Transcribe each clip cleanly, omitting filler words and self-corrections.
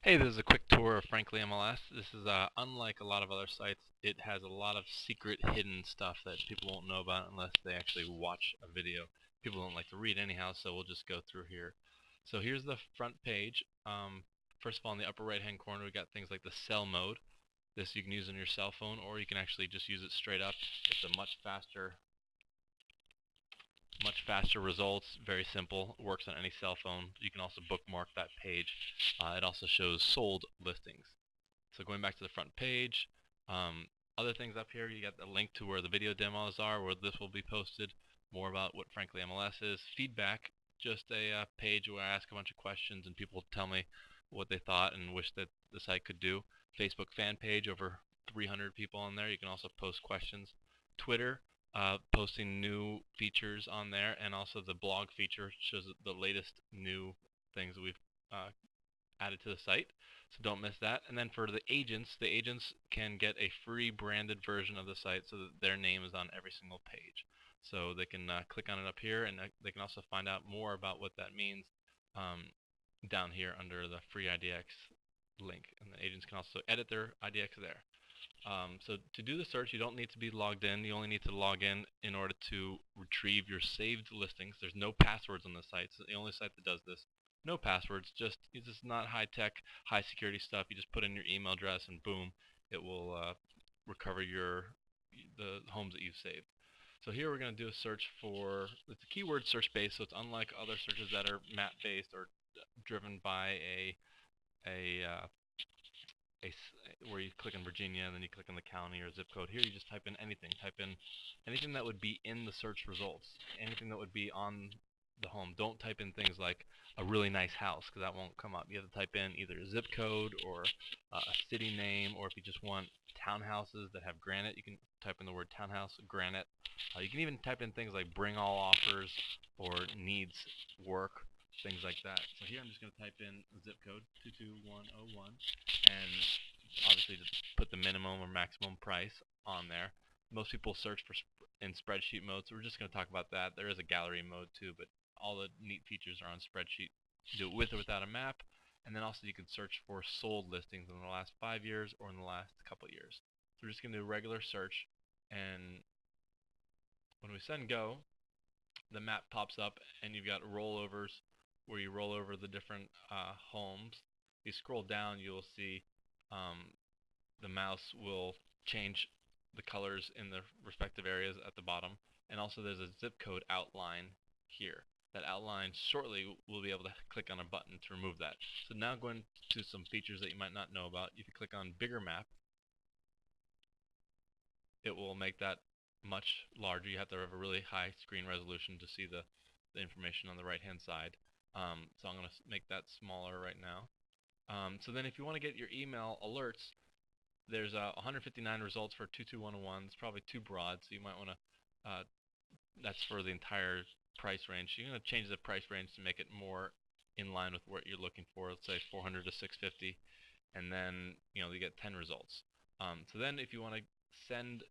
Hey, this is a quick tour of FranklyMLS. This is unlike a lot of other sites. It has a lot of secret, hidden stuff that people won't know about unless they actually watch a video. People don't like to read anyhow, so we'll just go through here. So here's the front page. First of all, in the upper right-hand corner, we got things like the cell mode. This you can use on your cell phone, or you can actually just use it straight up. It's a much faster results, very simple, works on any cell phone. You can also bookmark that page. It also shows sold listings. So going back to the front page, other things up here, you got the link to where the video demos are, where this will be posted, more about what FranklyMLS is, feedback, just a page where I ask a bunch of questions and people tell me what they thought and wish that the site could do. Facebook fan page, over 300 people on there. You can also post questions. Twitter, posting new features on there, and also the blog feature shows the latest new things that we've added to the site. So don't miss that. And then for the agents can get a free branded version of the site so that their name is on every single page. So they can click on it up here, and they can also find out more about what that means down here under the free IDX link. And the agents can also edit their IDX there. So to do the search, you don't need to be logged in. You only need to log in order to retrieve your saved listings. There's no passwords on the site. It's the only site that does this. No passwords. It's just not high tech, high security stuff. You just put in your email address and boom, it will recover the homes that you've saved. So here we're going to do a search for, it's a keyword search based, so it's unlike other searches that are map based or driven by a where you click on Virginia and then you click on the county or zip code. Here you just type in anything. Type in anything that would be in the search results, anything that would be on the home. Don't type in things like a really nice house, because that won't come up. You have to type in either a zip code or a city name, or if you just want townhouses that have granite, you can type in the word townhouse, granite. You can even type in things like bring all offers or needs work, things like that. So here I'm just going to type in zip code 22101 and obviously just put the minimum or maximum price on there. Most people search for in spreadsheet mode, so we're just going to talk about that. There is a gallery mode too, but all the neat features are on spreadsheet. You do it with or without a map, and then also you can search for sold listings in the last 5 years or in the last couple of years. So we're just going to do a regular search, and when we send go, the map pops up, and you've got rollovers where you roll over the different homes. If you scroll down, you'll see um, the mouse will change the colors in the respective areas at the bottom. And also there's a zip code outline here. That outline, shortly we'll be able to click on a button to remove that. So now going to some features that you might not know about. If you click on bigger map, it will make that much larger. You have to have a really high screen resolution to see the information on the right hand side. So I'm going to make that smaller right now. So then if you want to get your email alerts, there's 159 results for 22101. It's probably too broad, so you might want to, that's for the entire price range. So you're going to change the price range to make it more in line with what you're looking for. Let's say 400 to 650, and then you get 10 results. So then if you want to send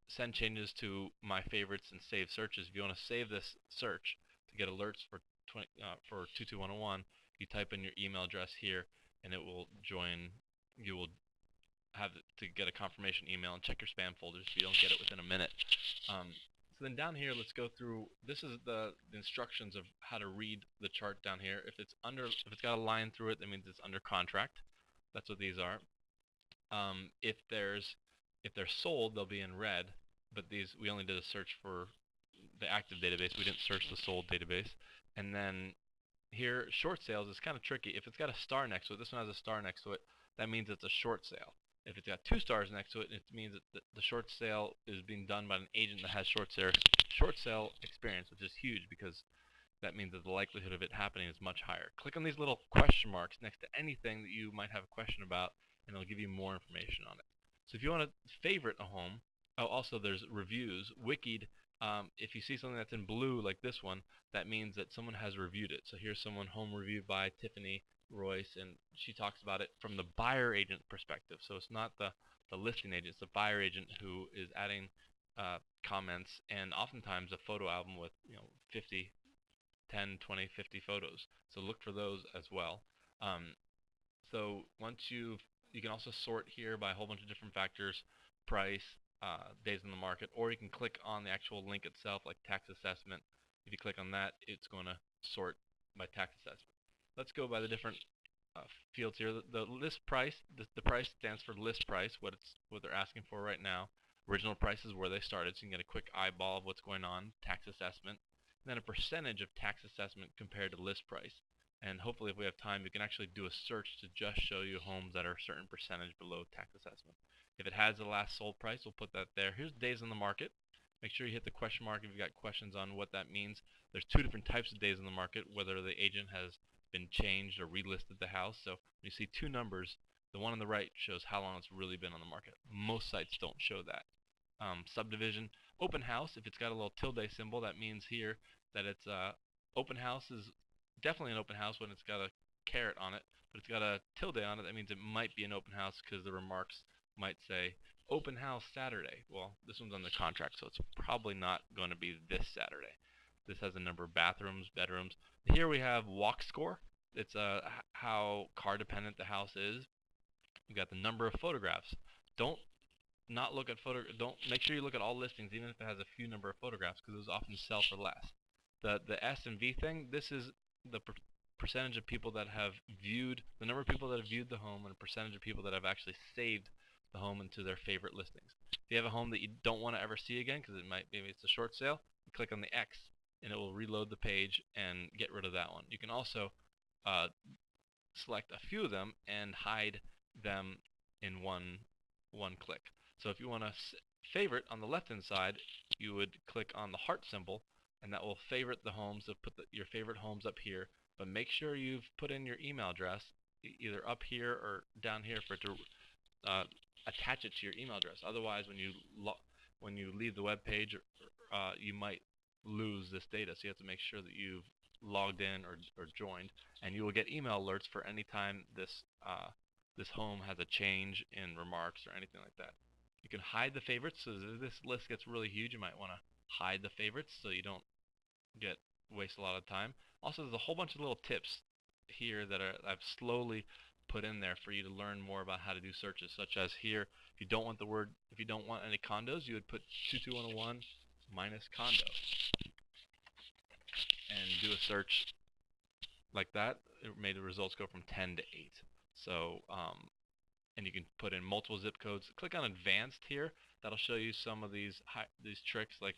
send changes to my favorites and save searches, if you want to save this search to get alerts for 22101, you type in your email address here, and it will join. You will have to get a confirmation email and check your spam folders if you don't get it within a minute. So then down here, let's go through. This is the instructions of how to read the chart down here. If it's got a line through it, that means it's under contract. That's what these are. If they're sold, they'll be in red. But these, we only did a search for the active database. We didn't search the sold database. And then here, short sales is kind of tricky. If it's got a star next to it, this one has a star next to it, that means it's a short sale. If it's got 2 stars next to it, it means that the short sale is being done by an agent that has short sale experience, which is huge because that means that the likelihood of it happening is much higher. Click on these little question marks next to anything that you might have a question about, and it'll give you more information on it. So if you want to favorite a home, also there's reviews. Wikied, if you see something that's in blue like this one, that means that someone has reviewed it. So here's someone, home reviewed by Tiffany Royce, and she talks about it from the buyer agent perspective. So it's not the listing agent, it's the buyer agent who is adding comments, and oftentimes a photo album with 50, 10, 20, 50 photos. So look for those as well. So once you can also sort here by a whole bunch of different factors, price, days on the market, or you can click on the actual link itself, like tax assessment. If you click on that, it's going to sort by tax assessment. Let's go by the different fields here. The list price, the price stands for list price, what they're asking for right now. Original price is where they started, so you can get a quick eyeball of what's going on. Tax assessment, and then a percentage of tax assessment compared to list price. And hopefully, if we have time, we can actually do a search to just show you homes that are a certain percentage below tax assessment. If it has the last sold price, we'll put that there. Here's days on the market. Make sure you hit the question mark if you've got questions on what that means. There's two different types of days on the market, whether the agent has been changed or relisted the house. So when you see two numbers, the one on the right shows how long it's really been on the market. Most sites don't show that. Subdivision, open house, if it's got a little tilde symbol, that means here that it's open house is definitely an open house when it's got a caret on it, but it's got a tilde on it, that means it might be an open house because the remarks might say open house Saturday. Well, this one's on the contract, so it's probably not going to be this Saturday. This has a number of bathrooms, bedrooms. Here we have walk score. It's how car dependent the house is. We've got the number of photographs. Don't not look at don't make sure you look at all listings, even if it has a few number of photographs, because those often sell for less. The S and V thing, this is the percentage of people that have viewed, the number of people that have viewed the home, and a percentage of people that have actually saved the home into their favorite listings. If you have a home that you don't want to ever see again, because maybe it's a short sale, you click on the X, and it will reload the page and get rid of that one. You can also select a few of them and hide them in one click. So if you want to favorite on the left-hand side, you would click on the heart symbol, and that will favorite the homes. They'll put your favorite homes up here, but make sure you've put in your email address either up here or down here for it to attach it to your email address. Otherwise, when you leave the web page, you might lose this data. So you have to make sure that you've logged in or joined, and you will get email alerts for any time this home has a change in remarks or anything like that. You can hide the favorites, so if this list gets really huge, you might want to hide the favorites so you don't waste a lot of time. Also, there's a whole bunch of little tips here that I've slowly put in there for you to learn more about how to do searches, such as here, if you don't want any condos, you would put 22101 minus condo and do a search like that. It made the results go from 10 to 8. So and you can put in multiple zip codes. Click on advanced here. That'll show you some of these tricks, like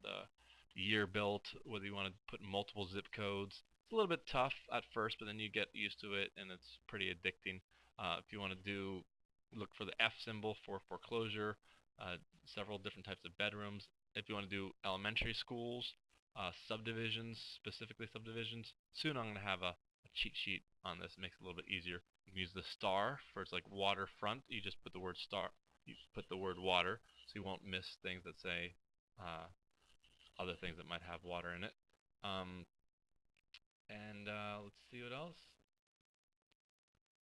the year built, whether you want to put multiple zip codes. It's a little bit tough at first, but then you get used to it, and it's pretty addicting. If you want to look for the F symbol for foreclosure, several different types of bedrooms. If you want to do elementary schools, subdivisions, specifically subdivisions. Soon I'm going to have a cheat sheet on this. It makes it a little bit easier. You can use the star for it's like waterfront. You just put the word star. You put the word water, so you won't miss things that say other things that might have water in it. Let's see what else.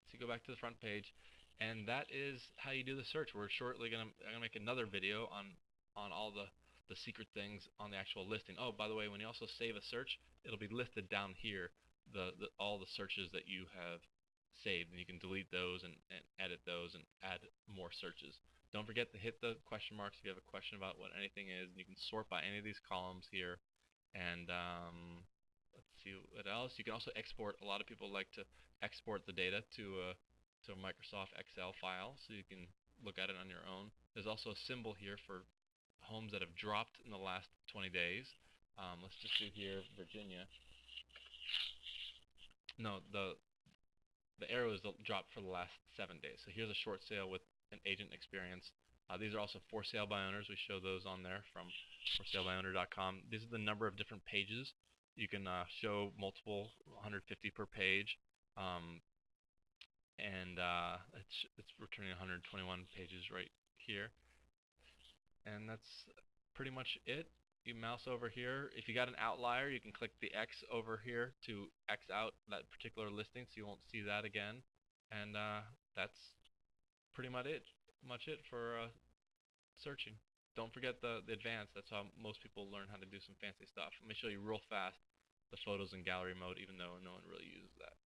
So you go back to the front page, and that is how you do the search. We're shortly gonna make another video on all the secret things on the actual listing. Oh, by the way, when you also save a search, it'll be listed down here, all the searches that you have saved, and you can delete those and edit those and add more searches. Don't forget to hit the question marks if you have a question about what anything is. You can sort by any of these columns here. And let's see what else. You can also export. A lot of people like to export the data to a Microsoft Excel file, so you can look at it on your own. There's also a symbol here for homes that have dropped in the last 20 days. Let's just do here Virginia. No, the arrow is dropped for the last 7 days. So here's a short sale with an agent experience. These are also for sale by owners. We show those on there from forsalebyorner.com. These are the number of different pages. You can show multiple, 150 per page, and it's returning 121 pages right here. And that's pretty much it. You mouse over here. If you got an outlier, you can click the X over here to X out that particular listing, so you won't see that again. And that's pretty much it for searching. Don't forget the advanced. That's how most people learn how to do some fancy stuff. Let me show you real fast the photos in gallery mode, even though no one really uses that.